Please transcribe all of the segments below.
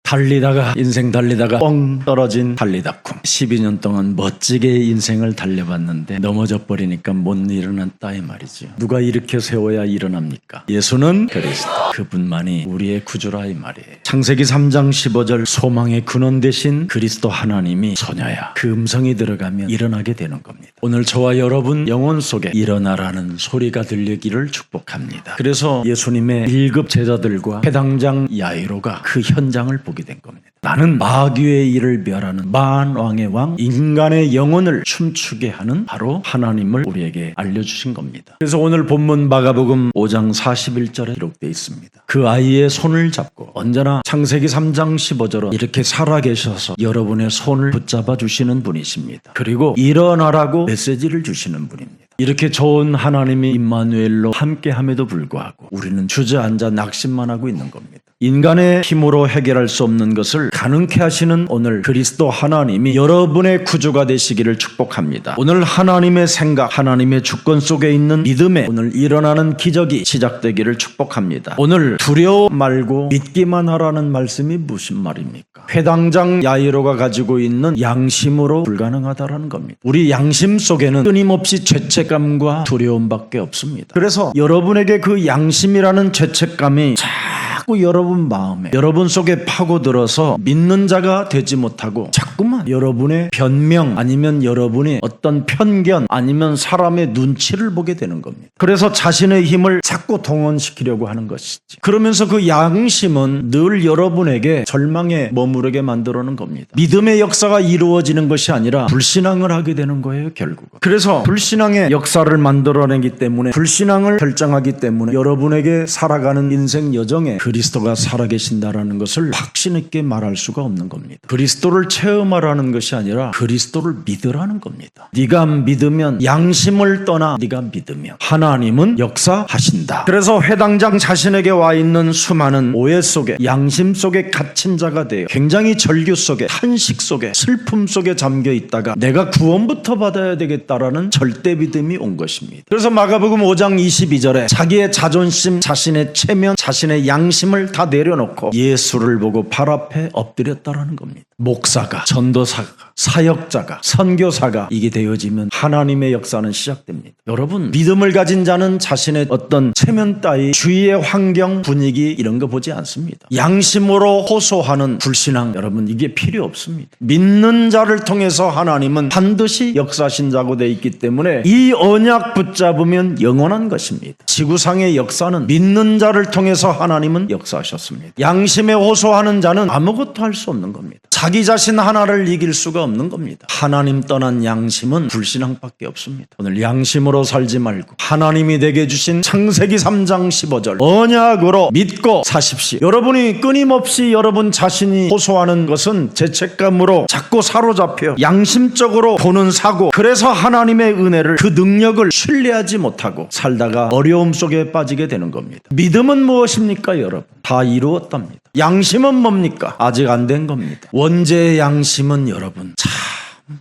달리다가 인생 달리다가 뻥 떨어진 달리다쿰. 12년 동안 멋지게 인생을 달려봤는데 넘어져 버리니까 못 일어났다 이 말이죠. 누가 일으켜 세워야 일어납니까? 예수는 그리스도, 그분만이 우리의 구주라 이 말이에요. 창세기 3장 15절 소망의 근원 되신 그리스도 하나님이 소녀야, 그 음성이 들어가면 일어나게 되는 겁니다. 오늘 저와 여러분 영혼 속에 일어나라는 소리가 들리기를 축복합니다. 그래서 예수님의 1급 제자들과 회당장 야이로가 그 현장을 보게 된 겁니다. 나는 마귀의 일을 멸하는 만왕의 왕, 인간의 영혼을 춤추게 하는 바로 하나님을 우리에게 알려주신 겁니다. 그래서 오늘 본문 마가복음 5장 41절에 기록되어 있습니다. 그 아이의 손을 잡고, 언제나 창세기 3장 15절은 이렇게 살아계셔서 여러분의 손을 붙잡아 주시는 분이십니다. 그리고 일어나라고 메시지를 주시는 분입니다. 이렇게 좋은 하나님이 임마누엘로 함께함에도 불구하고 우리는 주저앉아 낙심만 하고 있는 겁니다. 인간의 힘으로 해결할 수 없는 것을 가능케 하시는 오늘 그리스도 하나님이 여러분의 구주가 되시기를 축복합니다. 오늘 하나님의 생각, 하나님의 주권 속에 있는 믿음에 오늘 일어나는 기적이 시작되기를 축복합니다. 오늘 두려워 말고 믿기만 하라는 말씀이 무슨 말입니까? 회당장 야이로가 가지고 있는 양심으로 불가능하다라는 겁니다. 우리 양심 속에는 끊임없이 죄책감과 두려움밖에 없습니다. 그래서 여러분에게 그 양심이라는 죄책감이 자꾸 여러분 마음에, 여러분 속에 파고들어서 믿는 자가 되지 못하고 자꾸만 여러분의 변명, 아니면 여러분이 어떤 편견, 아니면 사람의 눈치를 보게 되는 겁니다. 그래서 자신의 힘을 자꾸 동원시키려고 하는 것이지. 그러면서 그 양심은 늘 여러분에게 절망에 머무르게 만들어 놓은 겁니다. 믿음의 역사가 이루어지는 것이 아니라 불신앙을 하게 되는 거예요, 결국은. 그래서 불신앙의 역사를 만들어내기 때문에, 불신앙을 결정하기 때문에 여러분에게 살아가는 인생 여정에 그리스도가 살아계신다라는 것을 확신 있게 말할 수가 없는 겁니다. 그리스도를 체험하라는 것이 아니라 그리스도를 믿으라는 겁니다. 네가 믿으면, 양심을 떠나 네가 믿으면 하나님은 역사하신다. 그래서 회당장 자신에게 와 있는 수많은 오해 속에, 양심 속에 갇힌 자가 되어 굉장히 절규 속에, 탄식 속에, 슬픔 속에 잠겨 있다가 내가 구원부터 받아야 되겠다라는 절대 믿음이 온 것입니다. 그래서 마가복음 5장 22절에 자기의 자존심, 자신의 체면, 자신의 양심을 다 내려놓고 예수를 보고 발 앞에 엎드렸다라는 겁니다. 목사가, 전도사가, 사역자가, 선교사가 이게 되어지면 하나님의 역사는 시작됩니다. 여러분, 믿음을 가진 자는 자신의 어떤 체면 따위, 주위의 환경, 분위기 이런 거 보지 않습니다. 양심으로 호소하는 불신앙, 여러분 이게 필요 없습니다. 믿는 자를 통해서 하나님은 반드시 역사하신 자고 되어 있기 때문에 이 언약 붙잡으면 영원한 것입니다. 지구상의 역사는 믿는 자를 통해서 하나님은 역사하셨습니다. 양심에 호소하는 자는 아무것도 할 수 없는 겁니다. 자기 자신 하나를 이길 수가 없는 겁니다. 하나님 떠난 양심은 불신앙밖에 없습니다. 오늘 양심으로 살지 말고 하나님이 내게 주신 창세기 3장 15절 언약으로 믿고 사십시오. 여러분이 끊임없이 여러분 자신이 호소하는 것은 죄책감으로 자꾸 사로잡혀 양심적으로 보는 사고, 그래서 하나님의 은혜를, 그 능력을 신뢰하지 못하고 살다가 어려움 속에 빠지게 되는 겁니다. 믿음은 무엇입니까, 여러분? 다 이루었답니다. 양심은 뭡니까? 아직 안 된 겁니다. 원죄의 양심은 여러분 참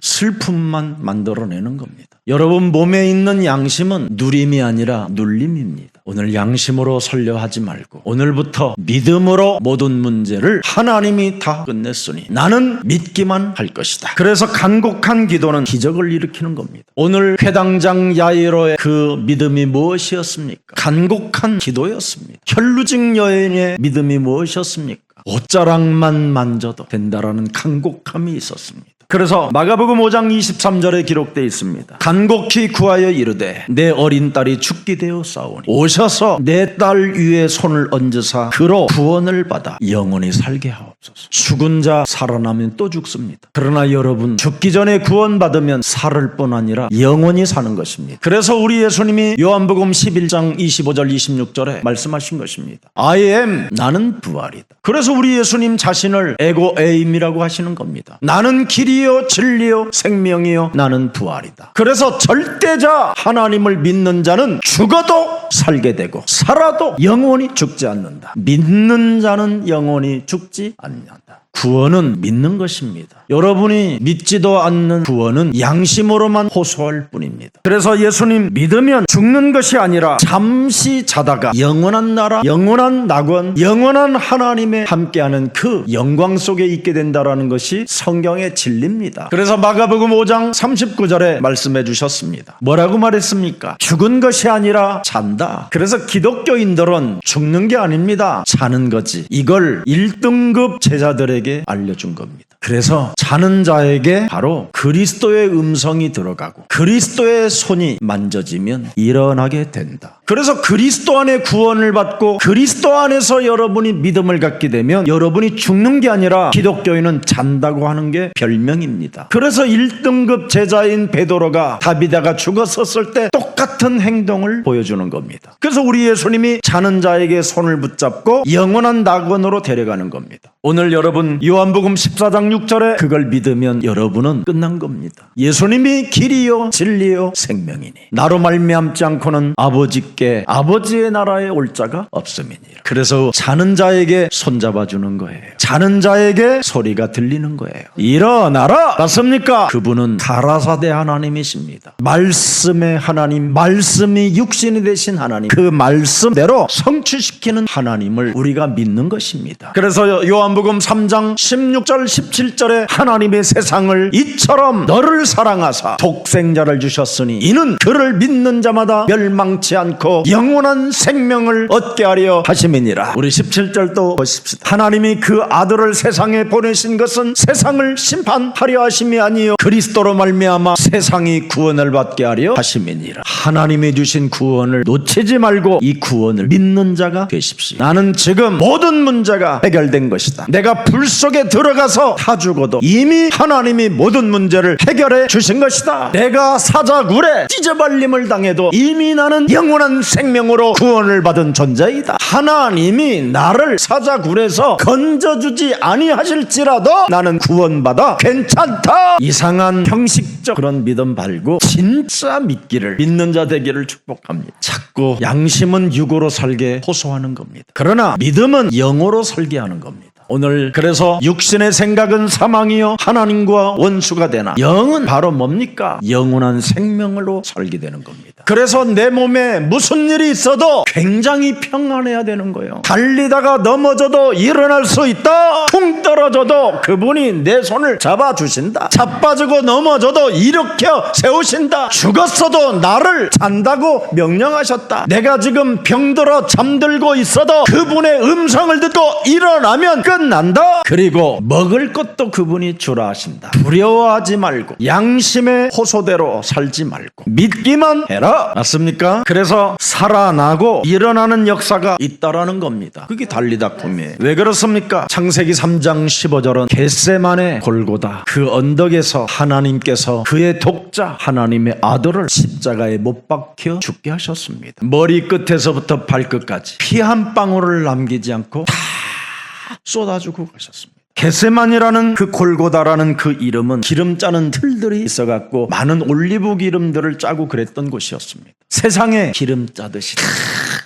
슬픔만 만들어내는 겁니다. 여러분 몸에 있는 양심은 누림이 아니라 눌림입니다. 오늘 양심으로 설려 하지 말고 오늘부터 믿음으로 모든 문제를 하나님이 다 끝냈으니 나는 믿기만 할 것이다. 그래서 간곡한 기도는 기적을 일으키는 겁니다. 오늘 회당장 야이로의 그 믿음이 무엇이었습니까? 간곡한 기도였습니다. 혈루증 여인의 믿음이 무엇이었습니까? 옷자락만 만져도 된다라는 간곡함이 있었습니다. 그래서 마가복음 5장 23절에 기록되어 있습니다. 간곡히 구하여 이르되 내 어린 딸이 죽게 되어 싸우니 오셔서 내 딸 위에 손을 얹으사 그로 구원을 받아 영원히 살게 하옵소서. 죽은 자 살아나면 또 죽습니다. 그러나 여러분, 죽기 전에 구원받으면 살을 뿐 아니라 영원히 사는 것입니다. 그래서 우리 예수님이 요한복음 11장 25절 26절에 말씀하신 것입니다. I am, 나는 부활이다. 그래서 우리 예수님 자신을 에고 에임이라고 하시는 겁니다. 나는 길이요 진리요 생명이요 나는 부활이다. 그래서 절대자 하나님을 믿는 자는 죽어도 살게 되고 살아도 영원히 죽지 않는다. 믿는 자는 영원히 죽지 않는다. 구원은 믿는 것입니다. 여러분이 믿지도 않는 구원은 양심으로만 호소할 뿐입니다. 그래서 예수님 믿으면 죽는 것이 아니라 잠시 자다가 영원한 나라, 영원한 낙원, 영원한 하나님에 함께하는 그 영광 속에 있게 된다라는 것이 성경의 진리입니다. 그래서 마가복음 5장 39절에 말씀해 주셨습니다. 뭐라고 말했습니까? 죽은 것이 아니라 잔다. 그래서 기독교인들은 죽는 게 아닙니다. 자는 거지. 이걸 1등급 제자들에게 알려준 겁니다. 그래서 자는 자에게 바로 그리스도의 음성이 들어가고 그리스도의 손이 만져지면 일어나게 된다. 그래서 그리스도 안에 구원을 받고 그리스도 안에서 여러분이 믿음을 갖게 되면 여러분이 죽는 게 아니라 기독교인은 잔다고 하는 게 별명입니다. 그래서 1등급 제자인 베드로가 다비다가 죽었었을 때 똑같은 행동을 보여주는 겁니다. 그래서 우리 예수님이 자는 자에게 손을 붙잡고 영원한 낙원으로 데려가는 겁니다. 오늘 여러분 요한복음 14장 6절에 그걸 믿으면 여러분은 끝난 겁니다. 예수님이 길이요 진리요 생명이니 나로 말미암지 않고는 아버지께 아버지의 나라에 올 자가 없음이니라. 그래서 자는 자에게 손잡아주는 거예요. 자는 자에게 소리가 들리는 거예요. 일어나라! 맞습니까? 그분은 가라사대 하나님이십니다. 말씀의 하나님, 말씀이 육신이 되신 하나님, 그 말씀대로 성취시키는 하나님을 우리가 믿는 것입니다. 그래서 요한복음 3장 16절 17절에 하나님의 세상을 이처럼 너를 사랑하사 독생자를 주셨으니 이는 그를 믿는 자마다 멸망치 않고 영원한 생명을 얻게 하려 하심이니라. 우리 17절도 보십시다. 하나님이 그 아들을 세상에 보내신 것은 세상을 심판하려 하심이 아니요 그리스도로 말미암아 세상이 구원을 받게 하려 하심이니라. 하나님이 주신 구원을 놓치지 말고 이 구원을 믿는 자가 되십시오. 나는 지금 모든 문제가 해결된 것이다. 내가 불 속에 들어가서 다 죽어도 이미 하나님이 모든 문제를 해결해 주신 것이다. 내가 사자굴에 찢어발림을 당해도 이미 나는 영원한 생명으로 구원을 받은 존재이다. 하나님이 나를 사자굴에서 건져주지 아니하실지라도 나는 구원받아 괜찮다. 이상한 형식적 그런 믿음 말고 진짜 믿기를, 믿는 자 되기를 축복합니다. 자꾸 양심은 육으로 살게 호소하는 겁니다. 그러나 믿음은 영으로 살게 하는 겁니다. 오늘 그래서 육신의 생각은 사망이요 하나님과 원수가 되나 영은 바로 뭡니까? 영원한 생명으로 살게 되는 겁니다. 그래서 내 몸에 무슨 일이 있어도 굉장히 평안해야 되는 거예요. 달리다가 넘어져도 일어날 수 있다. 퉁 떨어져도 그분이 내 손을 잡아주신다. 자빠지고 넘어져도 일으켜 세우신다. 죽었어도 나를 잔다고 명령하셨다. 내가 지금 병들어 잠들고 있어도 그분의 음성을 듣고 일어나면 끝난다. 그리고 먹을 것도 그분이 주라 하신다. 두려워하지 말고 양심의 호소대로 살지 말고 믿기만 해라. 맞습니까? 그래서 살아나고 일어나는 역사가 있다라는 겁니다. 그게 달리다쿰이에요. 왜 그렇습니까? 창세기 3장 15절은 겟세마네 골고다 그 언덕에서 하나님께서 그의 독자 하나님의 아들을 십자가에 못 박혀 죽게 하셨습니다. 머리 끝에서부터 발끝까지 피 한 방울을 남기지 않고 다 쏟아주고 가셨습니다. 겟세만이라는 그 골고다라는 그 이름은 기름 짜는 틀들이 있어갖고 많은 올리브 기름들을 짜고 그랬던 곳이었습니다. 세상에 기름 짜듯이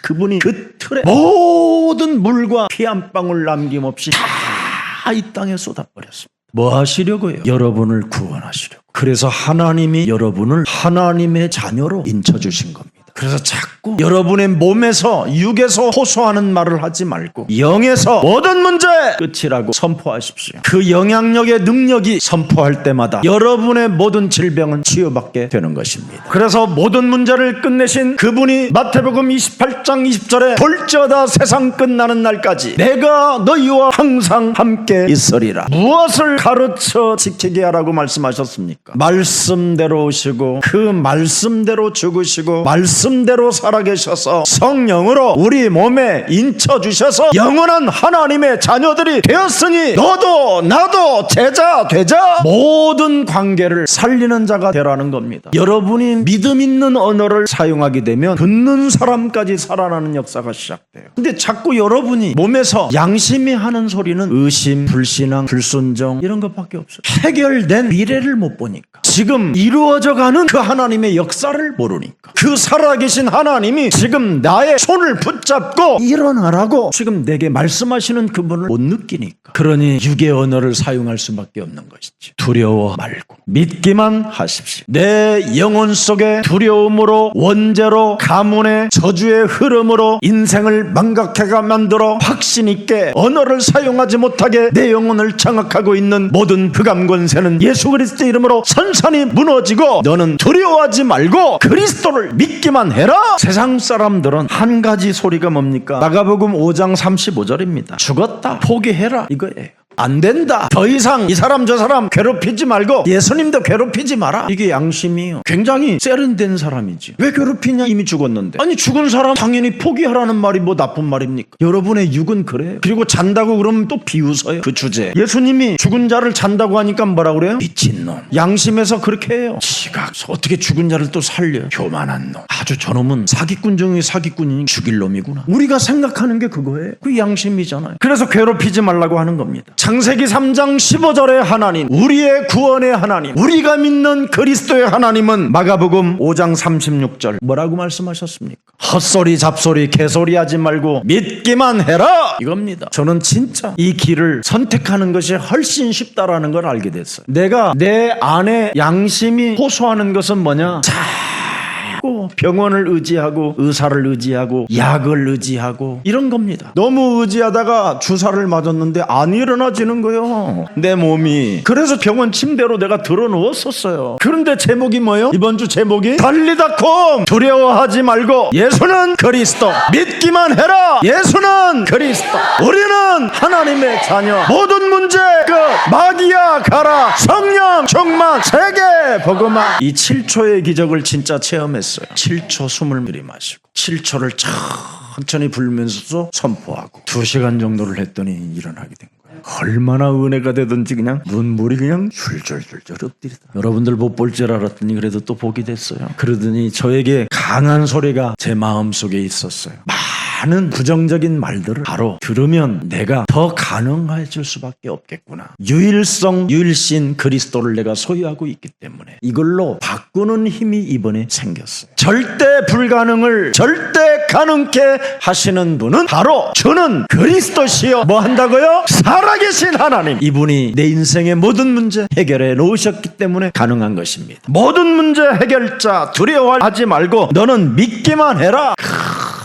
그분이 그 틀에 모든 물과 피 한 방울 남김없이 다 이 땅에 쏟아버렸습니다. 뭐 하시려고요? 여러분을 구원하시려고. 그래서 하나님이 여러분을 하나님의 자녀로 인쳐주신 겁니다. 그래서 자꾸 여러분의 몸에서 육에서 호소하는 말을 하지 말고 영에서 모든 문제 끝이라고 선포하십시오. 그 영향력의 능력이 선포할 때마다 여러분의 모든 질병은 치유받게 되는 것입니다. 그래서 모든 문제를 끝내신 그분이 마태복음 28장 20절에 볼지어다 세상 끝나는 날까지 내가 너희와 항상 함께 있으리라. 무엇을 가르쳐 지키게 하라고 말씀하셨습니까? 말씀대로 오시고 그 말씀대로 죽으시고 말씀대로 살아계셔서 성령으로 우리 몸에 인쳐주셔서 영원한 하나님의 자녀들이 되었으니 너도 나도 제자 되자. 모든 관계를 살리는 자가 되라는 겁니다. 여러분이 믿음 있는 언어를 사용하게 되면 듣는 사람까지 살아나는 역사가 시작돼요. 근데 자꾸 여러분이 몸에서 양심이 하는 소리는 의심, 불신앙, 불순종 이런 것밖에 없어요. 해결된 미래를 못 보니까 지금 이루어져가는 그 하나님의 역사를 모르니까 그 살아계신 살아계신 하나님이 지금 나의 손을 붙잡고 일어나라고 지금 내게 말씀하시는 그분을 못 느끼니까, 그러니 육의 언어를 사용할 수밖에 없는 것이지. 두려워 말고 믿기만 하십시오. 내 영혼 속에 두려움으로, 원죄로, 가문의 저주의 흐름으로 인생을 망각해가 만들어 확신 있게 언어를 사용하지 못하게 내 영혼을 장악하고 있는 모든 흑암 권세는 예수 그리스도 이름으로 선산이 무너지고, 너는 두려워하지 말고 그리스도를 믿기만 해라. 세상 사람들은 한 가지 소리가 뭡니까? 마가복음 5장 35절입니다. 죽었다, 포기해라, 이거예요. 안 된다, 더 이상 이 사람 저 사람 괴롭히지 말고 예수님도 괴롭히지 마라. 이게 양심이에요. 굉장히 세련된 사람이지. 왜 괴롭히냐? 이미 죽었는데. 아니, 죽은 사람 당연히 포기하라는 말이 뭐 나쁜 말입니까? 여러분의 육은 그래요. 그리고 잔다고 그러면 또 비웃어요, 그 주제. 예수님이 죽은 자를 잔다고 하니까 뭐라 그래요? 미친놈. 양심에서 그렇게 해요. 지가 어떻게 죽은 자를 또 살려? 교만한 놈. 아주 저놈은 사기꾼 중에 사기꾼이니 죽일 놈이구나. 우리가 생각하는 게 그거예요. 그 양심이잖아요. 그래서 괴롭히지 말라고 하는 겁니다. 창세기 3장 15절의 하나님, 우리의 구원의 하나님, 우리가 믿는 그리스도의 하나님은 마가복음 5장 36절 뭐라고 말씀하셨습니까? 헛소리 잡소리 개소리 하지 말고 믿기만 해라, 이겁니다. 저는 진짜 이 길을 선택하는 것이 훨씬 쉽다라는 걸 알게 됐어요. 내가 내 안에 양심이 호소하는 것은 뭐냐? 병원을 의지하고 의사를 의지하고 약을 의지하고 이런 겁니다. 너무 의지하다가 주사를 맞았는데 안 일어나지는 거예요, 내 몸이. 그래서 병원 침대로 내가 들어 누웠었어요. 그런데 제목이 뭐예요? 이번 주 제목이 달리다콤. 두려워하지 말고 예수는 그리스도 믿기만 해라. 예수는 그리스도. 우리는 하나님의 자녀. 모든 문제 끝. 마귀야 가라. 성령 충만. 세계 복음화. 이 7초의 기적을 진짜 체험했어요. 7초 숨을 들이마시고 7초를 천천히 불면서 선포하고 2시간 정도를 했더니 일어나게 된 거예요. 얼마나 은혜가 되든지 그냥 눈물이 그냥 줄줄줄줄 엎드리다. 여러분들 못 볼 줄 알았더니 그래도 또 보게 됐어요. 그러더니 저에게 강한 소리가 제 마음속에 있었어요. 많은 부정적인 말들을 바로 들으면 내가 더 가능해질 수밖에 없겠구나. 유일성, 유일신 그리스도를 내가 소유하고 있기 때문에 이걸로 바꾸는 힘이 이번에 생겼어요. 절대 불가능을 절대 가능케 하시는 분은 바로 주는 그리스도시요. 뭐 한다고요? 살아계신 하나님. 이분이 내 인생의 모든 문제 해결해 놓으셨기 때문에 가능한 것입니다. 모든 문제 해결자, 두려워하지 말고 너는 믿기만 해라.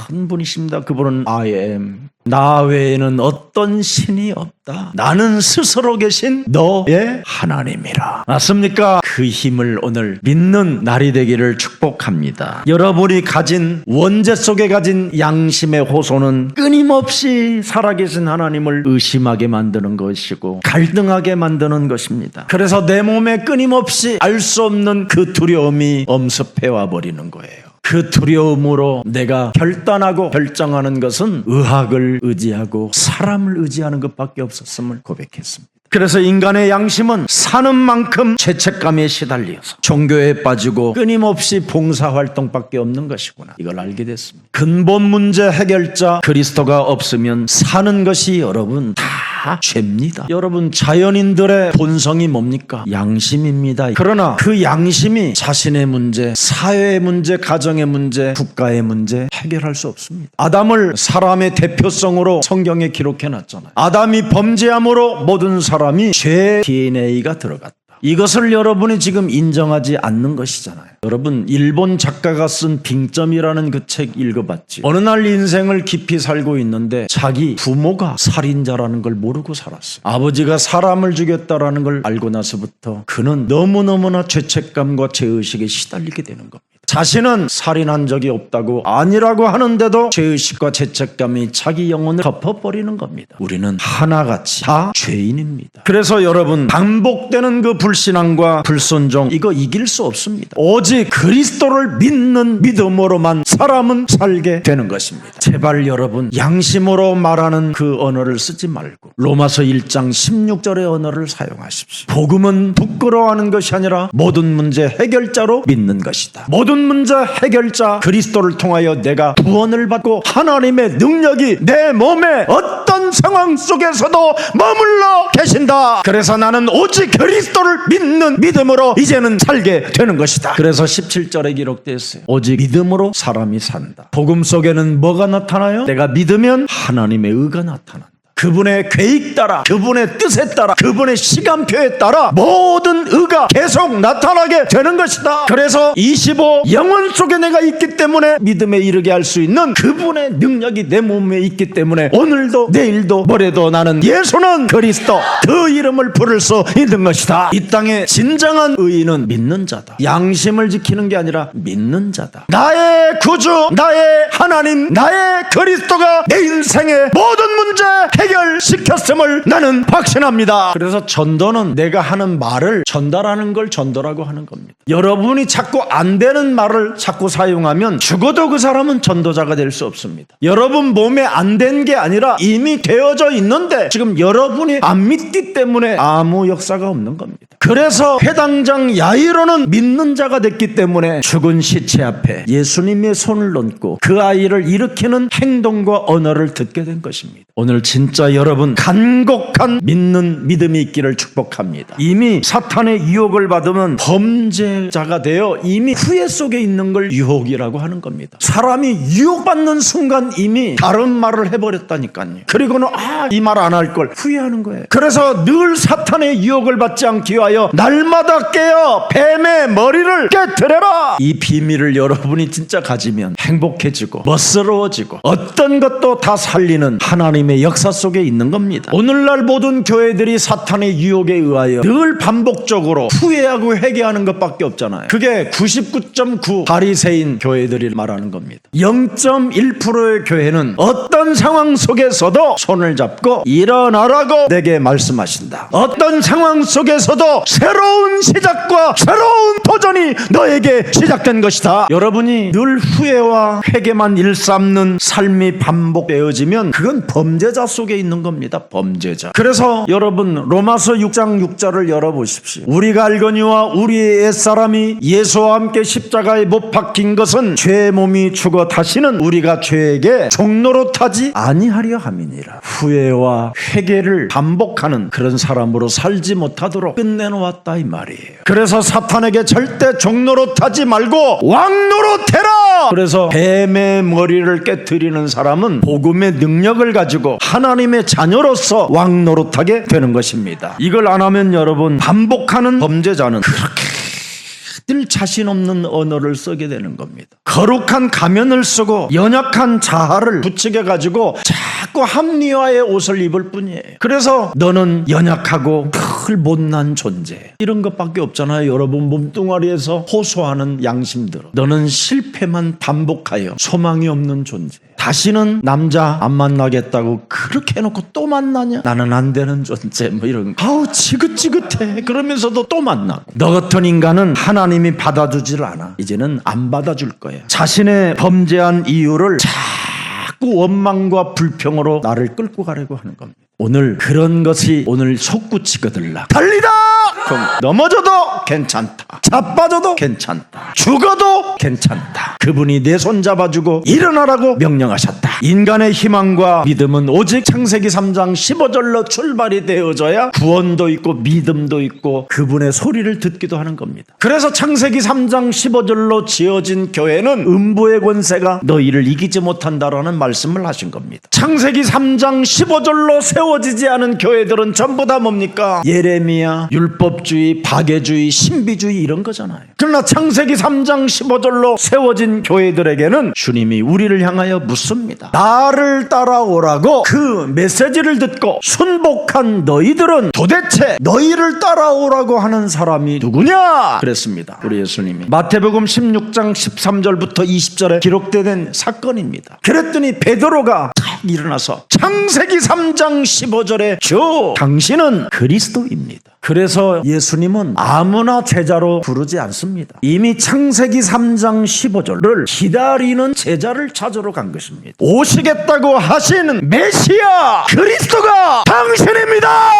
큰 분이십니다. 그분은 I am. 나 외에는 어떤 신이 없다. 나는 스스로 계신 너의 하나님이라. 맞습니까? 그 힘을 오늘 믿는 날이 되기를 축복합니다. 여러분이 가진 원죄 속에 가진 양심의 호소는 끊임없이 살아계신 하나님을 의심하게 만드는 것이고 갈등하게 만드는 것입니다. 그래서 내 몸에 끊임없이 알 수 없는 그 두려움이 엄습해와 버리는 거예요. 그 두려움으로 내가 결단하고 결정하는 것은 의학을 의지하고 사람을 의지하는 것밖에 없었음을 고백했습니다. 그래서 인간의 양심은 사는 만큼 죄책감에 시달려서 종교에 빠지고 끊임없이 봉사활동밖에 없는 것이구나. 이걸 알게 됐습니다. 근본 문제 해결자 그리스도가 없으면 사는 것이 여러분 다 죄입니다. 여러분 자연인들의 본성이 뭡니까? 양심입니다. 그러나 그 양심이 자신의 문제, 사회의 문제, 가정의 문제, 국가의 문제 해결할 수 없습니다. 아담을 사람의 대표성으로 성경에 기록해놨잖아요. 아담이 범죄함으로 모든 사람이 죄의 DNA가 들어갔다. 이것을 여러분이 지금 인정하지 않는 것이잖아요. 여러분 일본 작가가 쓴 빙점이라는 그 책 읽어봤지? 어느 날 인생을 깊이 살고 있는데 자기 부모가 살인자라는 걸 모르고 살았어요. 아버지가 사람을 죽였다라는 걸 알고 나서부터 그는 너무너무나 죄책감과 죄의식에 시달리게 되는 겁니다. 자신은 살인한 적이 없다고 아니라고 하는데도 죄의식과 죄책감이 자기 영혼을 덮어버리는 겁니다. 우리는 하나같이 다 죄인입니다. 그래서 여러분 반복되는 그 불신앙과 불순종 이거 이길 수 없습니다. 오직 그리스도를 믿는 믿음으로만 사람은 살게 되는 것입니다. 제발 여러분 양심으로 말하는 그 언어를 쓰지 말고 로마서 1장 16절의 언어를 사용하십시오. 복음은 부끄러워하는 것이 아니라 모든 문제 해결자로 믿는 것이다. 모든 문제 해결자 그리스도를 통하여 내가 구원을 받고 하나님의 능력이 내 몸에 어떤 상황 속에서도 머물러 계신다. 그래서 나는 오직 그리스도를 믿는 믿음으로 이제는 살게 되는 것이다. 그래서 17절에 기록되어 있어요. 오직 믿음으로 사람이 산다. 복음 속에는 뭐가 나타나요? 내가 믿으면 하나님의 의가 나타난다. 그분의 계획 따라, 그분의 뜻에 따라, 그분의 시간표에 따라 모든 의가 계속 나타나게 되는 것이다. 그래서 25 영혼 속에 내가 있기 때문에 믿음에 이르게 할 수 있는 그분의 능력이 내 몸에 있기 때문에 오늘도 내일도 모레도 나는 예수는 그리스도 그 이름을 부를 수 있는 것이다. 이 땅의 진정한 의인은 믿는 자다. 양심을 지키는 게 아니라 믿는 자다. 나의 구주, 나의 하나님, 나의 그리스도가 내 인생의 모든 문제 해결시켰음을 나는 확신합니다. 그래서 전도는 내가 하는 말을 전달하는 걸 전도라고 하는 겁니다. 여러분이 자꾸 안 되는 말을 자꾸 사용하면 죽어도 그 사람은 전도자가 될 수 없습니다. 여러분 몸에 안 된 게 아니라 이미 되어져 있는데 지금 여러분이 안 믿기 때문에 아무 역사가 없는 겁니다. 그래서 회당장 야이로는 믿는 자가 됐기 때문에 죽은 시체 앞에 예수님의 손을 얹고 그 아이를 일으키는 행동과 언어를 듣게 된 것입니다. 오늘 진짜 여러분 간곡한 믿는 믿음이 있기를 축복합니다. 이미 사탄의 유혹을 받으면 범죄자가 되어 이미 후회 속에 있는 걸 유혹이라고 하는 겁니다. 사람이 유혹받는 순간 이미 다른 말을 해버렸다니까요. 그리고는 이 말 안 할 걸 후회하는 거예요. 그래서 늘 사탄의 유혹을 받지 않기 위하여 날마다 깨어 뱀의 머리를 깨트려라. 이 비밀을 여러분이 진짜 가지면 행복해지고 멋스러워지고 어떤 것도 다 살리는 하나님의 역사 속에 있는 겁니다. 오늘날 모든 교회들이 사탄의 유혹에 의하여 늘 반복적으로 후회하고 회개하는 것밖에 없잖아요. 그게 99.9 바리새인 교회들이 말하는 겁니다. 0.1%의 교회는 어떤 상황 속에서도 손을 잡고 일어나라고 내게 말씀하신다. 어떤 상황 속에서도 새로운 시작과 새로운 도전이 너에게 시작된 것이다. 여러분이 늘 후회와 회개만 일삼는 삶이 반복되어지면 그건 범죄자 속에 있는 겁니다. 범죄자. 그래서 여러분 로마서 6장 6절을 열어보십시오. 우리가 알거니와 우리의 옛사람이 예수와 함께 십자가에 못 박힌 것은 죄의 몸이 죽어 다시는 우리가 죄에게 종노릇하지 아니하려 함이니라. 후회와 회개를 반복하는 그런 사람으로 살지 못하도록 끝내놓았다 이 말이에요. 그래서 사탄에게 절대 종노릇하지 말고 왕노릇해라. 그래서 뱀의 머리를 깨트리는 사람은 복음의 능력을 가지고 하나님의 자녀로서 왕노릇하게 되는 것입니다. 이걸 안 하면 여러분 반복하는 범죄자는 그렇게 늘 자신 없는 언어를 쓰게 되는 겁니다. 거룩한 가면을 쓰고 연약한 자아를 부추겨 가지고 자꾸 합리화의 옷을 입을 뿐이에요. 그래서 너는 연약하고 늘 못난 존재 이런 것밖에 없잖아요. 여러분 몸뚱아리에서 호소하는 양심들. 너는 실패만 반복하여 소망이 없는 존재. 다시는 남자 안 만나겠다고 그렇게 해놓고 또 만나냐? 나는 안 되는 존재 뭐 이런 거. 지긋지긋해. 그러면서도 또 만나고. 너 같은 인간은 하나님이 받아주질 않아. 이제는 안 받아줄 거야. 자신의 범죄한 이유를 자꾸 원망과 불평으로 나를 끌고 가려고 하는 겁니다. 오늘 그런 것이 오늘 솟구치거들라. 달리다! 그럼 넘어져도 괜찮다. 자빠져도 괜찮다. 죽어도 괜찮다. 그분이 내 손 잡아주고 일어나라고 명령하셨다. 인간의 희망과 믿음은 오직 창세기 3장 15절로 출발이 되어져야 구원도 있고 믿음도 있고 그분의 소리를 듣기도 하는 겁니다. 그래서 창세기 3장 15절로 지어진 교회는 음부의 권세가 너희를 이기지 못한다라는 말씀을 하신 겁니다. 창세기 3장 15절로 세워지지 않은 교회들은 전부 다 뭡니까? 예레미야, 율법주의, 박애주의, 신비주의 이런 거잖아요. 그러나 창세기 3장 15절로 세워진 교회들에게는 주님이 우리를 향하여 묻습니다. 나를 따라오라고 그 메시지를 듣고 순복한 너희들은 도대체 너희를 따라오라고 하는 사람이 누구냐? 그랬습니다. 우리 예수님이 마태복음 16장 13절부터 20절에 기록된 사건입니다. 그랬더니 베드로가 탁 일어나서 창세기 3장 15절에 주 당신은 그리스도입니다. 그래서 예수님은 아무나 제자로 부르지 않습니다. 이미 창세기 3장 15절을 기다리는 제자를 찾으러 간 것입니다. 오시겠다고 하시는 메시아 그리스도가 당신입니다.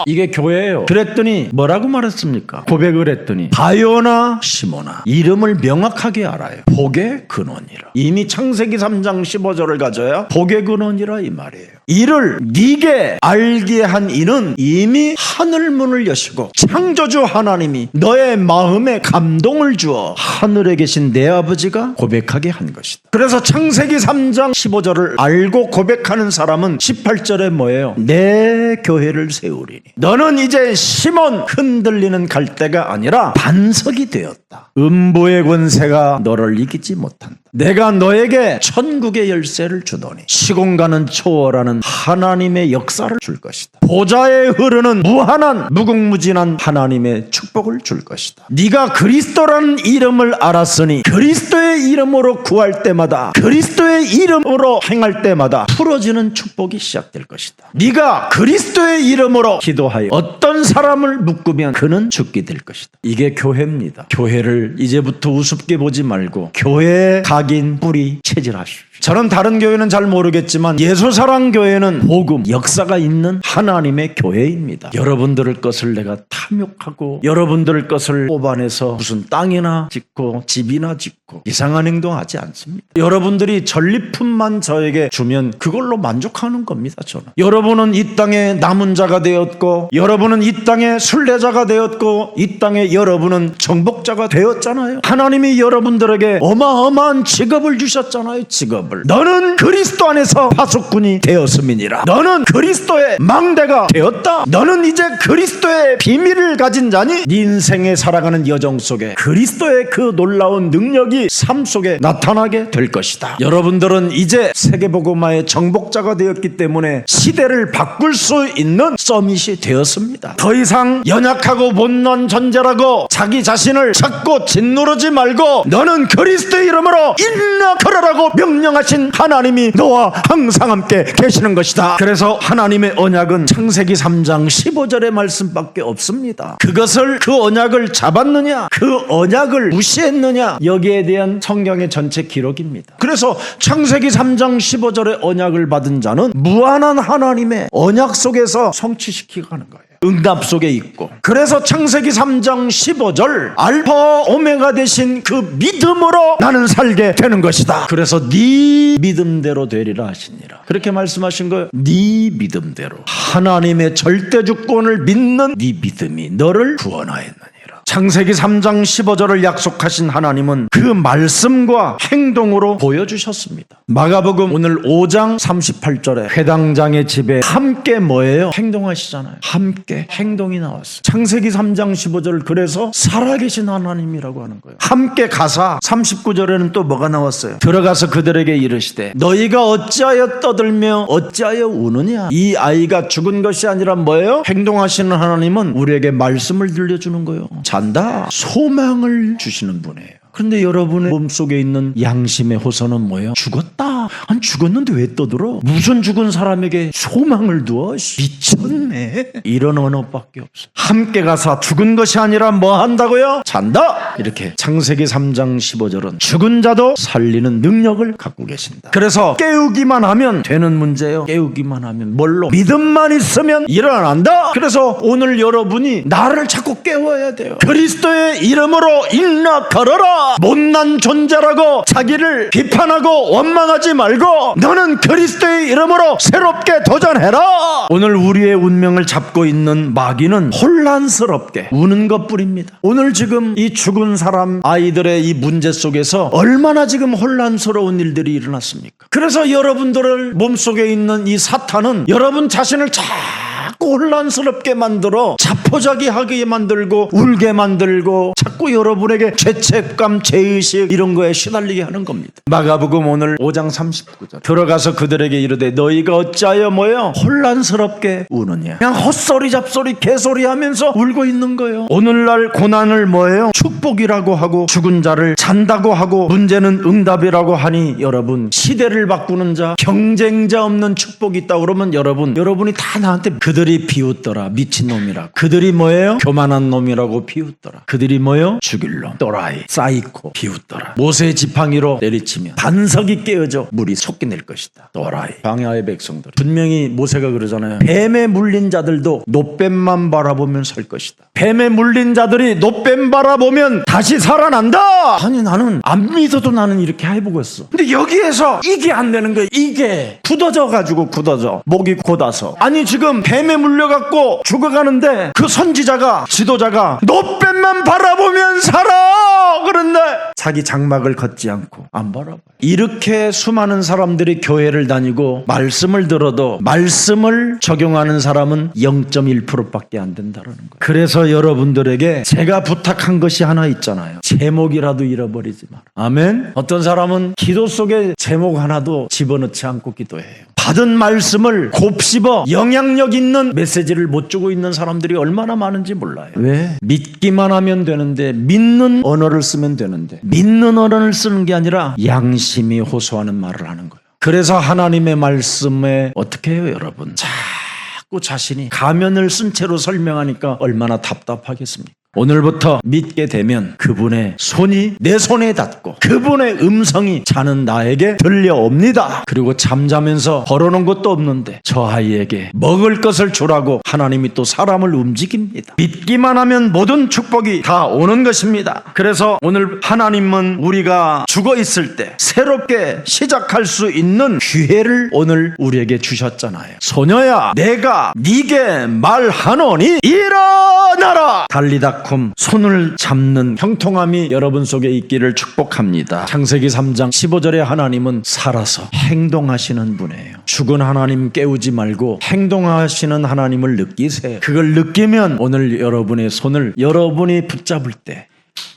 이게 교회예요. 그랬더니 뭐라고 말했습니까? 고백을 했더니 바요나 시모나 이름을 명확하게 알아요. 복의 근원이라. 이미 창세기 3장 15절을 가져야 복의 근원이라 이 말이에요. 이를 네게 알게 한 이는 이미 하늘문을 여시고 창조주 하나님이 너의 마음에 감동을 주어 하늘에 계신 내 아버지가 고백하게 한 것이다. 그래서 창세기 3장 15절을 알고 고백하는 사람은 18절에 뭐예요? 내 교회를 세우리니 너는 이제 시몬 흔들리는 갈대가 아니라 반석이 되었다. 음보의 권세가 너를 이기지 못한다. 내가 너에게 천국의 열쇠를 주더니 시공간은 초월하는 하나님의 역사를 줄 것이다. 보좌에 흐르는 무한한 무궁무진한 하나님의 축복을 줄 것이다. 네가 그리스도라는 이름을 알았으니 그리스도의 이름으로 구할 때마다 그리스도의 이름으로 행할 때마다 풀어지는 축복이 시작될 것이다. 네가 그리스도의 이름으로 기도하여 어떤 사람을 묶으면 그는 죽게 될 것이다. 이게 교회입니다. 교회를 이제부터 우습게 보지 말고 교회에 각인 뿌리 체질하십시오. 저는 다른 교회는 잘 모르겠지만 예수사랑교회는 복음, 역사가 있는 하나님의 교회입니다. 여러분들 것을 내가 탐욕하고 여러분들 것을 뽑아내서 무슨 땅이나 짓고 집이나 짓고 이상한 행동하지 않습니다. 여러분들이 전리품만 저에게 주면 그걸로 만족하는 겁니다. 저는 여러분은 이 땅에 남은 자가 되었고 여러분은 이 땅에 순례자가 되었고 이 땅에 여러분은 정복자가 되었잖아요. 하나님이 여러분들에게 어마어마한 직업을 주셨잖아요. 직업을. 너는 그리스도 안에서 파수꾼이 되었음이니라. 너는 그리스도의 망대가 되었다. 너는 이제 그리스도의 비밀을 가진 자니 네 인생에 살아가는 여정 속에 그리스도의 그 놀라운 능력이 삶 속에 나타나게 될 것이다. 여러분들은 이제 세계복음화의 정복자가 되었기 때문에 시대를 바꿀 수 있는 서밋이 되었습니다. 더 이상 연약하고 못난 존재라고 자기 자신을 자꾸 짓누르지 말고 너는 그리스도의 이름으로 일어나 걸어라고 명령하신 하나님이 너와 항상 함께 계시는 것이다. 그래서 하나님의 언약은 창세기 3장 15절의 말씀밖에 없습니다. 그것을 그 언약을 잡았느냐 그 언약을 무시했느냐 여기에 대한 성경의 전체 기록입니다. 그래서 창세기 3장 15절의 언약을 받은 자는 무한한 하나님의 언약 속에서 성취시키고 가는 거예요. 응답 속에 있고. 그래서 창세기 3장 15절 알파와 오메가 되신 그 믿음으로 나는 살게 되는 것이다. 그래서 네 믿음대로 되리라 하시니라. 그렇게 말씀하신 거예요. 네 믿음대로 하나님의 절대주권을 믿는 네 믿음이 너를 구원하였느니라. 창세기 3장 15절을 약속하신 하나님은 그 말씀과 행동으로 보여주셨습니다. 마가복음 오늘 5장 38절에 회당장의 집에 함께 뭐예요? 행동하시잖아요. 함께 행동이 나왔어요. 창세기 3장 15절 그래서 살아계신 하나님이라고 하는 거예요. 함께 가사 39절에는 또 뭐가 나왔어요? 들어가서 그들에게 이르시되 너희가 어찌하여 떠들며 어찌하여 우느냐? 이 아이가 죽은 것이 아니라 뭐예요? 행동하시는 하나님은 우리에게 말씀을 들려주는 거예요. 잔다. 소망을 주시는 분이에요. 그런데 여러분의 몸속에 있는 양심의 호소는 뭐예요? 죽었다. 아니 죽었는데 왜 떠들어? 무슨 죽은 사람에게 소망을 두어? 미쳤네. 이런 언어밖에 없어. 함께 가서 죽은 것이 아니라 뭐 한다고요? 잔다. 이렇게 창세기 3장 15절은 죽은 자도 살리는 능력을 갖고 계신다. 그래서 깨우기만 하면 되는 문제예요. 깨우기만 하면 뭘로? 믿음만 있으면 일어난다. 그래서 오늘 여러분이 나를 자꾸 깨워야 돼요. 그리스도의 이름으로 일어나 걸어라. 못난 존재라고 자기를 비판하고 원망하지 말고 너는 그리스도의 이름으로 새롭게 도전해라. 오늘 우리의 운명을 잡고 있는 마귀는 혼란스럽게 우는 것뿐입니다. 오늘 지금 이 죽은 사람 아이들의 이 문제 속에서 얼마나 지금 혼란스러운 일들이 일어났습니까? 그래서 여러분들을 몸속에 있는 이 사탄은 여러분 자신을 자꾸 혼란스럽게 만들어 자포자기하게 만들고 울게 만들고 자꾸 여러분에게 죄책감, 죄의식 이런 거에 시달리게 하는 겁니다. 마가복음 오늘 5장 39절 들어가서 그들에게 이르되 너희가 어찌하여 뭐예요? 혼란스럽게 우느냐? 그냥 헛소리 잡소리 개소리 하면서 울고 있는 거예요. 오늘날 고난을 뭐예요? 축복이라고 하고 죽은 자를 잔다고 하고 문제는 응답이라고 하니 여러분 시대를 바꾸는 자 경쟁자 없는 축복이 있다고 그러면 여러분이 다 나한테 그들이 그들이 비웃더라. 미친놈이라. 그들이 뭐예요? 교만한 놈이라고 비웃더라. 그들이 뭐예요? 죽일 놈, 또라이, 사이코 비웃더라. 모세의 지팡이로 내리치면 반석이 깨어져 물이 솟겨낼 것이다. 또라이. 광야의 백성들. 분명히 모세가 그러잖아요. 뱀에 물린 자들도 노뱀만 바라보면 살 것이다. 뱀에 물린 자들이 노뱀 바라보면 다시 살아난다. 아니 나는 안 믿어도 나는 이렇게 해보겠어. 근데 여기에서 이게 안 되는 거예요. 이게 굳어져가지고 굳어져. 목이 곧아서. 아니 지금 뱀에 물려갖고 죽어가는데 그 선지자가 지도자가 노뱀만 바라보면 살아. 그런데 자기 장막을 걷지 않고 안 바라봐요. 이렇게 수많은 사람들이 교회를 다니고 말씀을 들어도 말씀을 적용하는 사람은 0.1%밖에 안 된다는 거예요. 그래서 여러분들에게 제가 부탁한 것이 하나 있잖아요. 제목이라도 잃어버리지 마라. 아멘. 어떤 사람은 기도 속에 제목 하나도 집어넣지 않고 기도해요. 받은 말씀을 곱씹어 영향력 있는 메시지를 못 주고 있는 사람들이 얼마나 많은지 몰라요. 왜? 믿기만 하면 되는데, 믿는 언어를 쓰면 되는데, 믿는 언어를 쓰는 게 아니라 양심이 호소하는 말을 하는 거예요. 그래서 하나님의 말씀에 어떻게 해요, 여러분? 자꾸 자신이 가면을 쓴 채로 설명하니까 얼마나 답답하겠습니까? 오늘부터 믿게 되면 그분의 손이 내 손에 닿고 그분의 음성이 자는 나에게 들려옵니다. 그리고 잠자면서 벌어놓은 것도 없는데 저 아이에게 먹을 것을 주라고 하나님이 또 사람을 움직입니다. 믿기만 하면 모든 축복이 다 오는 것입니다. 그래서 오늘 하나님은 우리가 죽어 있을 때 새롭게 시작할 수 있는 기회를 오늘 우리에게 주셨잖아요. 소녀야, 내가 네게 말하노니 일어나라. 달리다 손을 잡는 형통함이 여러분 속에 있기를 축복합니다. 창세기 3장 15절에 하나님은 살아서 행동하시는 분이에요. 죽은 하나님 깨우지 말고 행동하시는 하나님을 느끼세요. 그걸 느끼면 오늘 여러분의 손을 여러분이 붙잡을 때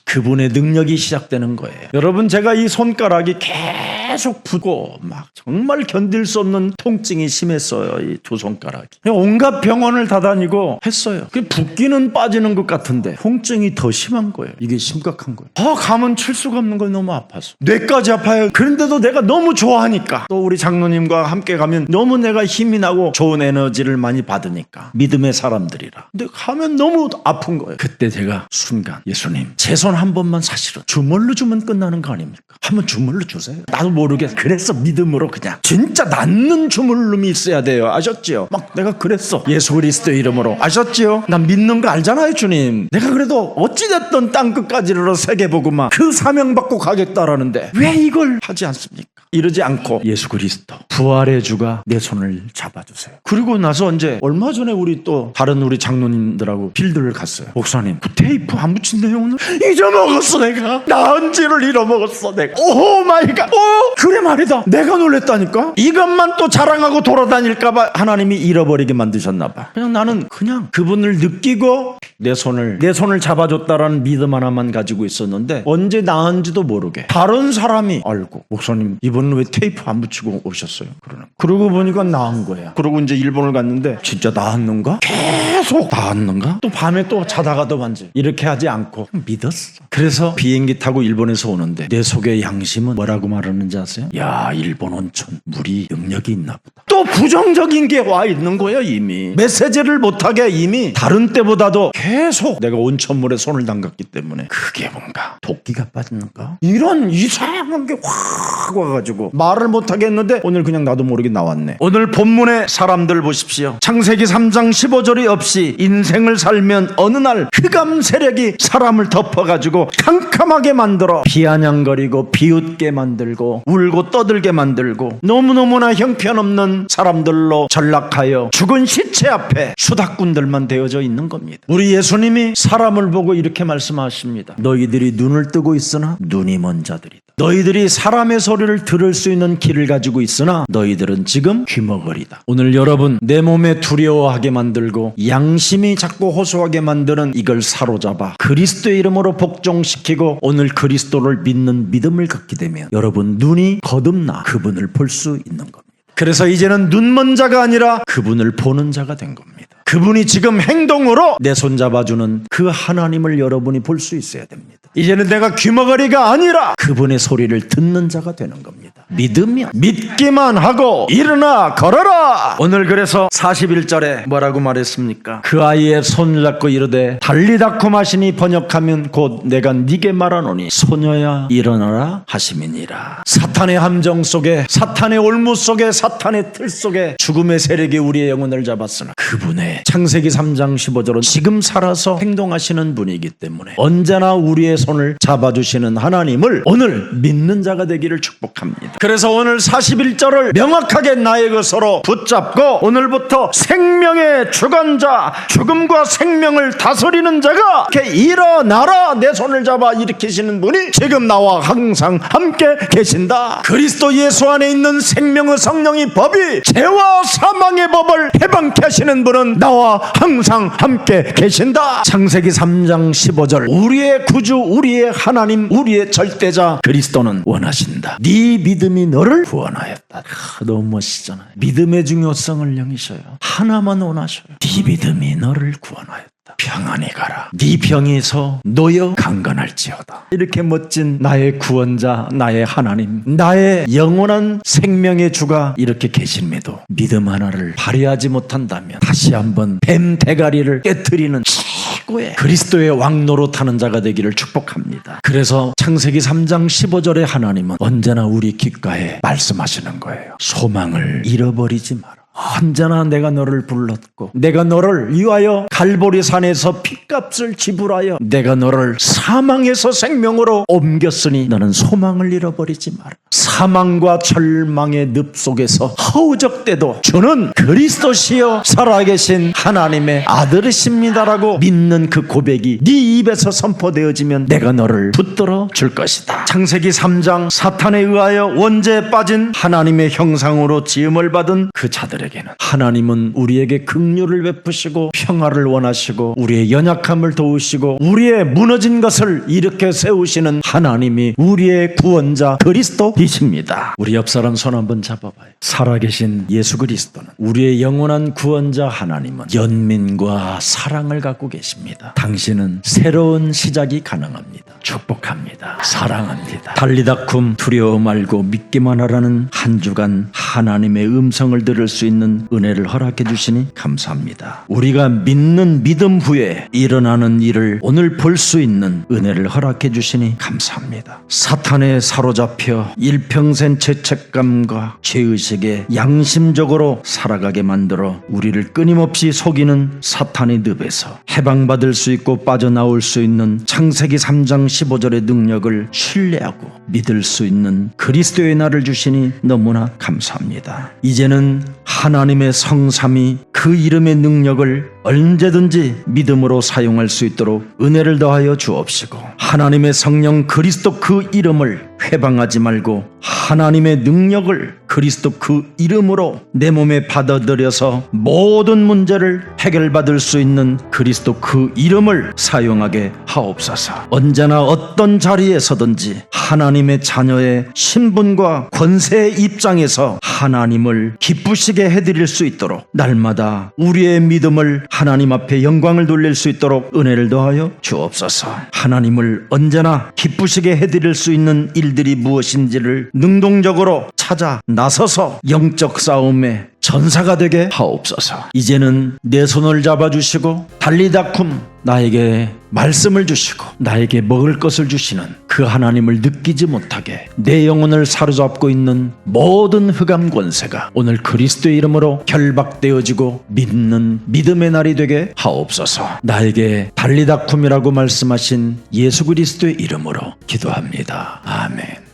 그분의 능력이 시작되는 거예요. 여러분, 제가 이 손가락이 계속 붓고 막 정말 견딜 수 없는 통증이 심했어요. 이 두 손가락이. 온갖 병원을 다 다니고 했어요. 붓기는 빠지는 것 같은데 통증이 더 심한 거예요. 이게 심각한 거예요. 가면 칠 수가 없는 거예요. 너무 아파서. 뇌까지 아파요. 그런데도 내가 너무 좋아하니까, 또 우리 장로님과 함께 가면 너무 내가 힘이 나고 좋은 에너지를 많이 받으니까, 믿음의 사람들이라. 근데 가면 너무 아픈 거예요. 그때 제가 순간 예수님, 제 손 한 번만 사실은 주물러 주면 끝나는 거 아닙니까? 한번 주물러 주세요. 나도 모르게 그래서 믿음으로 그냥 진짜 낫는 주물름이 있어야 돼요. 아셨지요? 막 내가 그랬어. 예수 그리스도의 이름으로. 아셨지요? 난 믿는 거 알잖아요, 주님. 내가 그래도 어찌됐든 땅끝까지로 세계 보고 막 그 사명 받고 가겠다라는데 왜 이걸 하지 않습니까? 이러지 않고 예수 그리스도 부활의 주가 내 손을 잡아주세요. 그리고 나서 이제 얼마 전에 우리 또 다른 우리 장로님들하고 필드를 갔어요. 목사님, 그 테이프 안 붙인대요 오늘? 잊어먹었어 내가. 나은지를 잃어먹었어 내가. 오 마이 갓. 그래 말이다. 내가 놀랬다니까. 이것만 또 자랑하고 돌아다닐까봐 하나님이 잃어버리게 만드셨나봐. 그냥 나는 그냥 그분을 느끼고 내 손을 잡아줬다라는 믿음 하나만 가지고 있었는데 언제 나은지도 모르게 다른 사람이 알고, 목사님 이번엔 왜 테이프 안 붙이고 오셨어요? 그러고 보니까 나은 거야. 그러고 이제 일본을 갔는데 진짜 나았는가? 계속 나았는가? 또 밤에 또 자다가도 만지. 이렇게 하지 않고 믿었어. 그래서 비행기 타고 일본에서 오는데 내 속의 양심은 뭐라고 말하는지 아세요? 야, 일본 온천 물이 능력이 있나 보다. 또 부정적인 게 와 있는 거예요. 이미 메시지를 못하게 이미 다른 때보다도 계속 내가 온천물에 손을 담갔기 때문에 그게 뭔가 도끼가 빠졌는가? 이런 이상한 게 확 와가지고 말을 못하게 했는데 오늘 그냥 나도 모르게 나왔네. 오늘 본문의 사람들 보십시오. 창세기 3장 15절이 없이 인생을 살면 어느 날 흑암 세력이 사람을 덮어가지고 캄캄하게 만들어 비아냥거리고 비웃게 만들고 울고 떠들게 만들고 너무너무나 형편없는 사람들로 전락하여 죽은 시체 앞에 수다꾼들만 되어져 있는 겁니다. 우리 예수님이 사람을 보고 이렇게 말씀하십니다. 너희들이 눈을 뜨고 있으나 눈이 먼 자들이다. 너희들이 사람의 소리를 들을 수 있는 귀를 가지고 있으나 너희들은 지금 귀머거리다. 오늘 여러분, 내 몸에 두려워하게 만들고 양심이 자꾸 호소하게 만드는 이걸 사로잡아 그리스도의 이름으로 복종시키고 오늘 그리스도를 믿는 믿음을 갖게 되면 여러분 눈이 거듭나 그분을 볼 수 있는 겁니다. 그래서 이제는 눈먼 자가 아니라 그분을 보는 자가 된 겁니다. 그분이 지금 행동으로 내 손 잡아주는 그 하나님을 여러분이 볼 수 있어야 됩니다. 이제는 내가 귀머거리가 아니라 그분의 소리를 듣는 자가 되는 겁니다. 믿으면 믿기만 하고 일어나 걸어라. 오늘 그래서 41절에 뭐라고 말했습니까? 그 아이의 손을 잡고 이르되 달리다쿰 하시니 번역하면 곧 내가 네게 말하노니 소녀야 일어나라 하심이니라. 사탄의 함정 속에, 사탄의 올무 속에, 사탄의 틀 속에 죽음의 세력이 우리의 영혼을 잡았으나 그분의 창세기 3장 15절은 지금 살아서 행동하시는 분이기 때문에 언제나 우리의 손을 잡아주시는 하나님을 오늘 믿는 자가 되기를 축복합니다. 그래서 오늘 41절을 명확하게 나의 것으로 붙잡고 오늘부터 생명의 주관자, 죽음과 생명을 다스리는 자가 이렇게 일어나라, 내 손을 잡아 일으키시는 분이 지금 나와 항상 함께 계신다. 그리스도 예수 안에 있는 생명의 성령의 법이 죄와 사망의 법을 해방케 하시는 분은 나와 항상 함께 계신다. 창세기 3장 15절, 우리의 구주, 우리의 하나님, 우리의 절대자 그리스도는 원하신다. 네 믿음이 너를 구원하였다. 너무 멋있잖아요. 믿음의 중요성을 영이셔요. 하나만 원하셔요. 네 믿음이 너를 구원하였다. 평안히 가라. 네 병에서 놓여 강건할지어다. 이렇게 멋진 나의 구원자, 나의 하나님, 나의 영원한 생명의 주가 이렇게 계심에도 믿음 하나를 발휘하지 못한다면 다시 한번 뱀 대가리를 깨트리는 최고의 그리스도의 왕노로 타는 자가 되기를 축복합니다. 그래서 창세기 3장 15절에 하나님은 언제나 우리 귓가에 말씀하시는 거예요. 소망을 잃어버리지 마라. 언제나 내가 너를 불렀고 내가 너를 위하여 갈보리 산에서 핏값을 지불하여 내가 너를 사망에서 생명으로 옮겼으니 너는 소망을 잃어버리지 마라. 사망과 절망의 늪 속에서 허우적대도 주는 그리스도시여 살아계신 하나님의 아들이십니다라고 믿는 그 고백이 네 입에서 선포되어지면 내가 너를 붙들어 줄 것이다. 창세기 3장 사탄에 의하여 원죄에 빠진 하나님의 형상으로 지음을 받은 그 자들에게는 하나님은 우리에게 긍휼을 베푸시고 평화를 원하시고 우리의 연약함을 도우시고 우리의 무너진 것을 일으켜 세우시는 하나님이 우리의 구원자 그리스도이십니다. 우리 옆 사람 손 한번 잡아봐요. 살아계신 예수 그리스도는, 우리의 영원한 구원자 하나님은 연민과 사랑을 갖고 계십니다. 당신은 새로운 시작이 가능합니다. 축복합니다. 사랑합니다. 달리다쿰 두려워 말고 믿기만 하라는 한 주간 하나님의 음성을 들을 수 있는 은혜를 허락해 주시니 감사합니다. 우리가 믿는 믿음 후에 일어나는 일을 오늘 볼 수 있는 은혜를 허락해 주시니 감사합니다. 사탄에 사로잡혀 일평생 죄책감과 죄의식에 양심적으로 살아가게 만들어 우리를 끊임없이 속이는 사탄의 늪에서 해방받을 수 있고 빠져나올 수 있는 창세기 3장 15절의 능력을 신뢰하고 믿을 수 있는 그리스도의 날을 주시니 너무나 감사합니다. 이제는 하나님의 성삼이 그 이름의 능력을 언제든지 믿음으로 사용할 수 있도록 은혜를 더하여 주옵시고 하나님의 성령 그리스도 그 이름을 회방하지 말고 하나님의 능력을 그리스도 그 이름으로 내 몸에 받아들여서 모든 문제를 해결받을 수 있는 그리스도 그 이름을 사용하게 하옵소서. 언제나 어떤 자리에 서든지 하나님의 자녀의 신분과 권세의 입장에서 하나님을 기쁘시게 해드릴 수 있도록 날마다 우리의 믿음을 하나님 앞에 영광을 돌릴 수 있도록 은혜를 더하여 주옵소서. 하나님을 언제나 기쁘시게 해드릴 수 있는 일들이 무엇인지를 능동적으로 찾아 나서서 영적 싸움에 전사가 되게 하옵소서. 이제는 내 손을 잡아주시고 달리다쿰 나에게 말씀을 주시고 나에게 먹을 것을 주시는 그 하나님을 느끼지 못하게 내 영혼을 사로잡고 있는 모든 흑암 권세가 오늘 그리스도의 이름으로 결박되어지고 믿는 믿음의 날이 되게 하옵소서. 나에게 달리다쿰이라고 말씀하신 예수 그리스도의 이름으로 기도합니다. 아멘.